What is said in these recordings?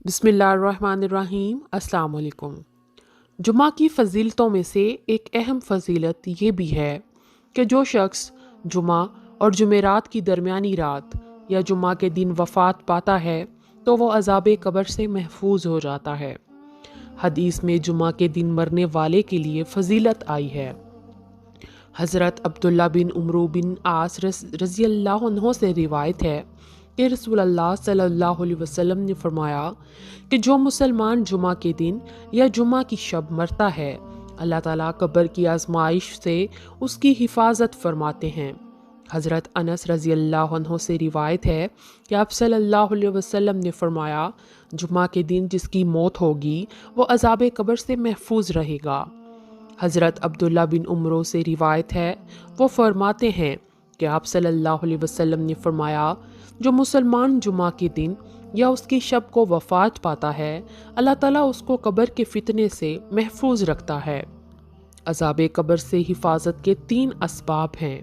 बिस्मिल्लाहिर्रहमानिर्रहीम। अस्सलाम वालेकुम। जुमा की फ़जीलतों में से एक अहम फ़जीलत ये भी है कि जो शख्स जुमा और जुमेरात की दरमियानी रात या जुमा के दिन वफ़ात पाता है तो वो अज़ाब कब्र से महफूज हो जाता है। हदीस में जुमा के दिन मरने वाले के लिए फ़जीलत आई है। हज़रत अब्दुल्ला बिन उमरू बिन आस रज़ी अल्लाह अन्हो से रिवायत है कि रसूलुल्लाह सल्लल्लाहु अलैहि वसल्लम ने फरमाया कि जो मुसलमान जुमा के दिन या जुमा की शब मरता है, अल्लाह ताला कब्र की आजमाइश से उसकी हिफाजत फरमाते हैं। हज़रत अनस रज़ी अल्लाह अन्हो से रिवायत है कि आप सल्लल्लाहु अलैहि वसल्लम ने फरमाया, जुमा के दिन जिसकी मौत होगी वो अज़ाब कब्र से महफूज रहेगा। हज़रत अब्दुल्ला बिन उमरों से रिवायत है, वो फरमाते हैं कि आप सल्लल्लाहु अलैहि वसल्लम ने फरमाया, जो मुसलमान जुमा के दिन या उसकी शब को वफ़ात पाता है, अल्लाह ताला उसको कब्र के फितने से महफूज रखता है। अज़ाब कब्र से हिफाजत के 3 असबाब हैं।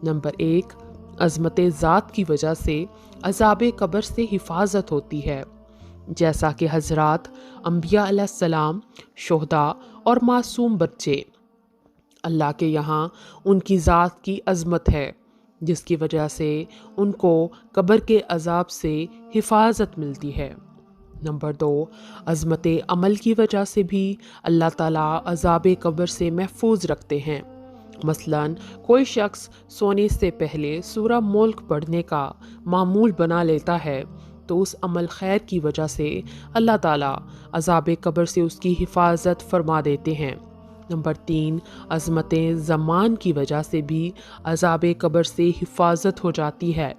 नंबर 1, अज़मत ज़ात की वजह से अज़ाब कब्र से हिफाजत होती है, जैसा कि हज़रात अंबिया अलैहिस्सलाम, शोहदा और मासूम बच्चे। अल्लाह के यहाँ उनकी ज़ात की अज़मत है, जिसकी वजह से उनको कब्र के अज़ाब से हिफाजत मिलती है। नंबर 2, अज़मत अमल की वजह से भी अल्लाह ताला अज़ाब कब्र से महफूज रखते हैं। मसलन कोई शख्स सोने से पहले सूरा मुल्क पढ़ने का मामूल बना लेता है तो उस अमल खैर की वजह से अल्लाह ताला अज़ाब कब्र से उसकी हिफाजत फरमा देते हैं। नंबर 3, अज़मत ज़मान की वजह से भी अज़ाब कब्र से हिफाजत हो जाती है,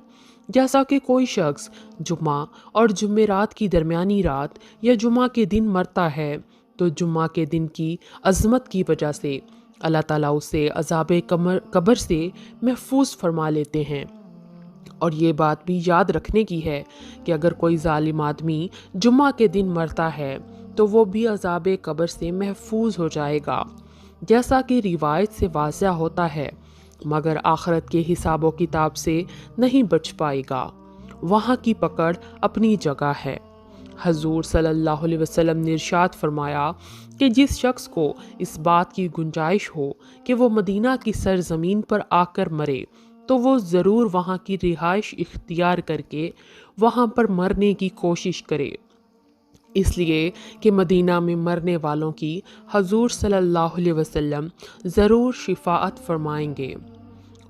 जैसा कि कोई शख्स जुमा और जुमेरात की दरमियानी रात या जुमा के दिन मरता है तो जुमा के दिन की अज़मत की वजह से अल्लाह ताला उसे अज़ाब कब्र से महफूज फरमा लेते हैं। और ये बात भी याद रखने की है कि अगर कोई जालिम आदमी जुम्मा के दिन मरता है तो वो भी अज़ाब कब्र से महफूज हो जाएगा, जैसा कि रिवायत से वाज़ह होता है, मगर आखिरत के हिसाब किताब से नहीं बच पाएगा। वहाँ की पकड़ अपनी जगह है। हजूर सल्लल्लाहु अलैहि वसल्लम ने इरशाद फरमाया कि जिस शख्स को इस बात की गुंजाइश हो कि वो मदीना की सरजमीन पर आकर मरे तो वो ज़रूर वहाँ की रिहाइश इख्तियार करके वहाँ पर मरने की कोशिश करे, इसलिए कि मदीना में मरने वालों की हजूर सल्लल्लाहु अलैहि वसल्लम ज़रूर शिफाअत फरमाएंगे।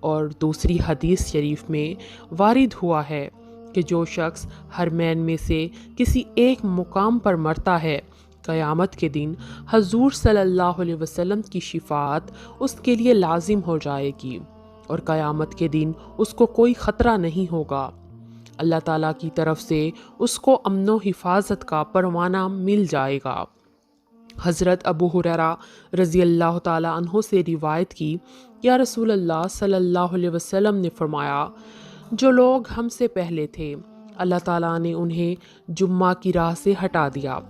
और दूसरी हदीस शरीफ में वारिद हुआ है कि जो शख्स हरमैन में से किसी एक मुकाम पर मरता है, क़यामत के दिन हजूर सल्लल्लाहु अलैहि वसल्लम की शिफाअत उसके लिए लाजिम हो जाएगी और क़यामत के दिन उसको कोई ख़तरा नहीं होगा। अल्लाह ताला की तरफ से उसको अमनो हिफाजत का परवाना मिल जाएगा। हज़रत अबू हुरैरा रज़ी अल्लाह ताला अन्हो से रिवायत की, या रसूल अल्लाह सल्लल्लाहु अलैहि वसल्लम ने फरमाया, जो लोग हमसे पहले थे अल्लाह ताला ने उन्हें जुम्मा की राह से हटा दिया,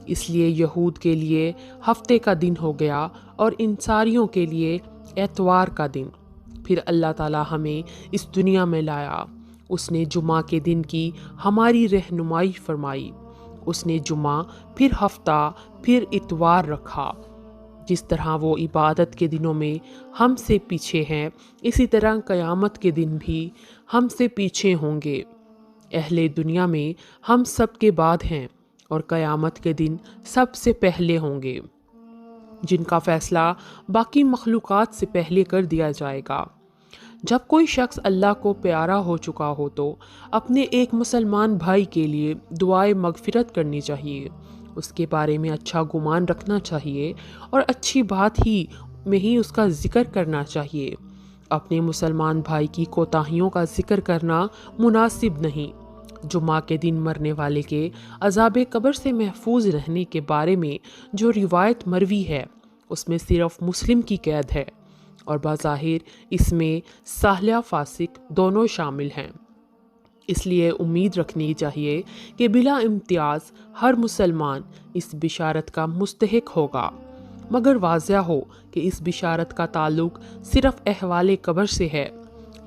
इसलिए यहूद के लिए हफ्ते का दिन हो गया और इंसारियों के लिए एतवार का दिन। फिर अल्लाह ताला हमें इस दुनिया में लाया, उसने जुमा के दिन की हमारी रहनुमाई फरमाई, उसने जुमा फिर हफ्ता फिर इतवार रखा। जिस तरह वो इबादत के दिनों में हमसे पीछे हैं, इसी तरह क़यामत के दिन भी हमसे पीछे होंगे। अहले दुनिया में हम सब के बाद हैं और क़यामत के दिन सबसे पहले होंगे, जिनका फ़ैसला बाकी मखलूक़ात से पहले कर दिया जाएगा। जब कोई शख्स अल्लाह को प्यारा हो चुका हो तो अपने एक मुसलमान भाई के लिए दुआए मगफिरत करनी चाहिए, उसके बारे में अच्छा गुमान रखना चाहिए और अच्छी बात ही में ही उसका ज़िक्र करना चाहिए। अपने मुसलमान भाई की कोताहियों का ज़िक्र करना मुनासिब नहीं। जुमा के दिन मरने वाले के अज़ाब कब्र से महफूज रहने के बारे में जो रिवायत मरवी है उसमें सिर्फ मुस्लिम की कैद है और बाज़ाहिर इसमें साहलिया फासिक दोनों शामिल हैं। इसलिए उम्मीद रखनी चाहिए कि बिला इम्तियाज़ हर मुसलमान इस बिशारत का मुस्तहिक होगा, मगर वाज़ह हो कि इस बिशारत का ताल्लुक़ सिर्फ़ अहवाले कब्र से है।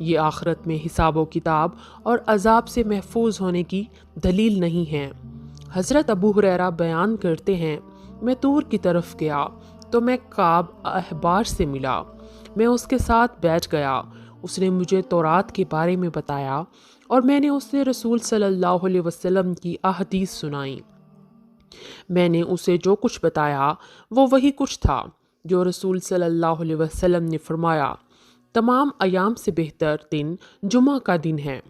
ये आखिरत में हिसाब व किताब और अजाब से महफूज होने की दलील नहीं है। हज़रत अबू हुरैरा बयान करते हैं, मैं तूर की तरफ गया तो मैं काब अहबार से मिला। मैं उसके साथ बैठ गया। उसने मुझे तौरात के बारे में बताया और मैंने उससे रसूल सल्लल्लाहु अलैहि वसल्लम की अहदीस सुनाई। मैंने उसे जो कुछ बताया वो वही कुछ था जो रसूल सल्लल्लाहु अलैहि वसल्लम ने फरमाया। तमाम अयाम से बेहतर दिन जुमा का दिन है।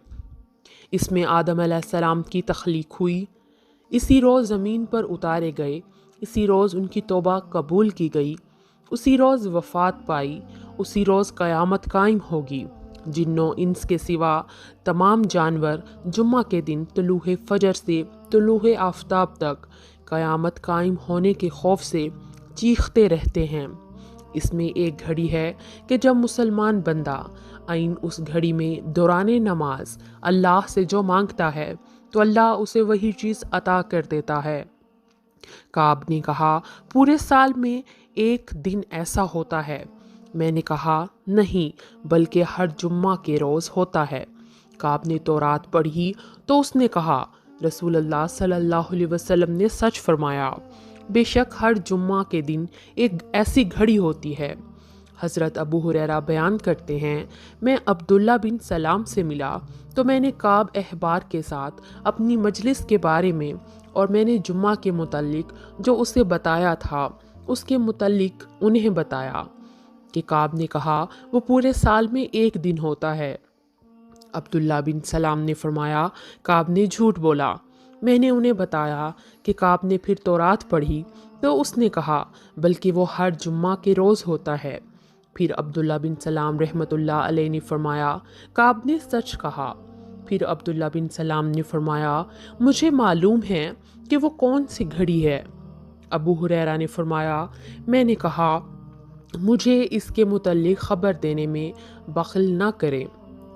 इसमें आदम अलैहिस्सलाम की तख्लीक हुई, इसी रोज़ ज़मीन पर उतारे गए, इसी रोज़ उनकी तौबा कबूल की गई, उसी रोज़ वफ़ात पाई, उसी रोज़ क़यामत कायम होगी। जिन्नों इंस के सिवा तमाम जानवर जुम्मा के दिन तुलूहे फ़जर से तुलूहे आफ़ताब तक क़यामत कायम होने के खौफ से चीखते रहते हैं। इसमें एक घड़ी है कि जब मुसलमान बंदा आइन उस घड़ी में दौराने नमाज अल्लाह से जो मांगता है तो अल्लाह उसे वही चीज़ अता कर देता है। काब ने कहा, पूरे साल में एक दिन ऐसा होता है? मैंने कहा, नहीं, बल्कि हर जुम्मा के रोज़ होता है। काब ने तौरात पढ़ी तो उसने कहा, रसूलुल्लाह सल्लल्लाहु अलैहि वसल्लम ने सच फरमाया, बेशक हर जुम्मा के दिन एक ऐसी घड़ी होती है। हज़रत अबू हुरैरा बयान करते हैं, मैं अब्दुल्ला बिन सलाम से मिला तो मैंने काब अहबार के साथ अपनी मजलिस के बारे में और मैंने जुम्मा के मुतल्लिक जो उसे बताया था उसके मुतल्लिक उन्हें बताया कि काब ने कहा, वो पूरे साल में एक दिन होता है। अब्दुल्ला बिन सलाम ने फरमाया, काब ने झूठ बोला। मैंने उन्हें बताया कि काब ने फिर तौरात पढ़ी तो उसने कहा, बल्कि वो हर जुम्मा के रोज़ होता है। फिर अब्दुल्ला बिन सलाम रहमतुल्लाह अलैह ने फरमाया, काब ने सच कहा। फिर अब्दुल्ला बिन सलाम ने फरमाया, मुझे मालूम है कि वो कौन सी घड़ी है। अबू हुरैरा ने फरमाया, मैंने कहा, मुझे इसके मुतल्लिक ख़बर देने में बख़ल न करें।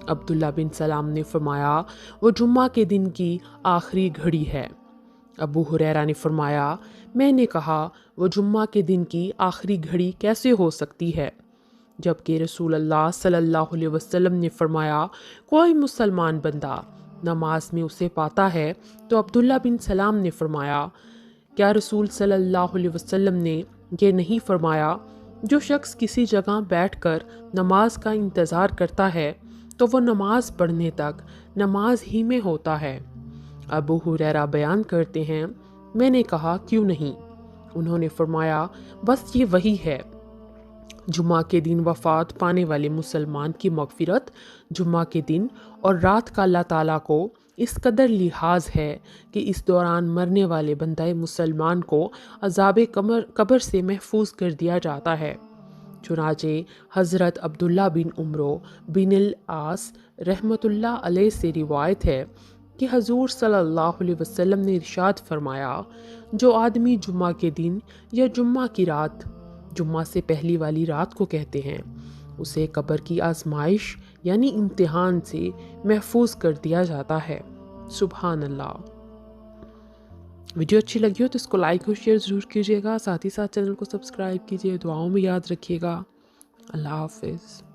अब्दुल्ला बिन सलाम ने फरमाया, वो जुम्मा के दिन की आखिरी घड़ी है। अबू हुरैरा ने फरमाया, मैंने कहा, वो जुम्मा के दिन की आखिरी घड़ी कैसे हो सकती है, जबकि रसूलुल्लाह सल्लल्लाहु अलैहि वसल्लम ने फरमाया, कोई मुसलमान बंदा नमाज में उसे पाता है तो अब्दुल्ला बिन सलाम ने फरमाया, क्या रसूल सल्लल्लाहु अलैहि वसल्लम ने ये नहीं फरमाया, जो शख्स किसी जगह बैठकर नमाज का इंतज़ार करता है तो वो नमाज पढ़ने तक नमाज ही में होता है। अबू हुरैरा बयान करते हैं, मैंने कहा, क्यों नहीं? उन्होंने फरमाया, बस ये वही है। जुम्मा के दिन वफ़ात पाने वाले मुसलमान की मग़फ़िरत जुम्मा के दिन और रात का अल्लाह ताला को इस कदर लिहाज है कि इस दौरान मरने वाले बंदे मुसलमान को अज़ाब कब्र से महफूज कर दिया जाता है। चुनाचे हज़रत अब्दुल्ला बिन उमरो बिन आस रहमतुल्लाह अलैह से रिवायत है कि हजूर सल्लल्लाहु अलैहि वसल्लम ने इरशाद फरमाया, जो आदमी जुम्मा के दिन या जुम्मा की रात, जुम्मा से पहली वाली रात को कहते हैं, उसे कब्र की आजमाइश यानी इम्तिहान से महफूज कर दिया जाता है। सुभान अल्लाह। वीडियो अच्छी लगी हो तो इसको लाइक और शेयर ज़रूर कीजिएगा, साथ ही साथ चैनल को सब्सक्राइब कीजिए। दुआओं में याद रखिएगा। अल्लाह हाफ़िज़।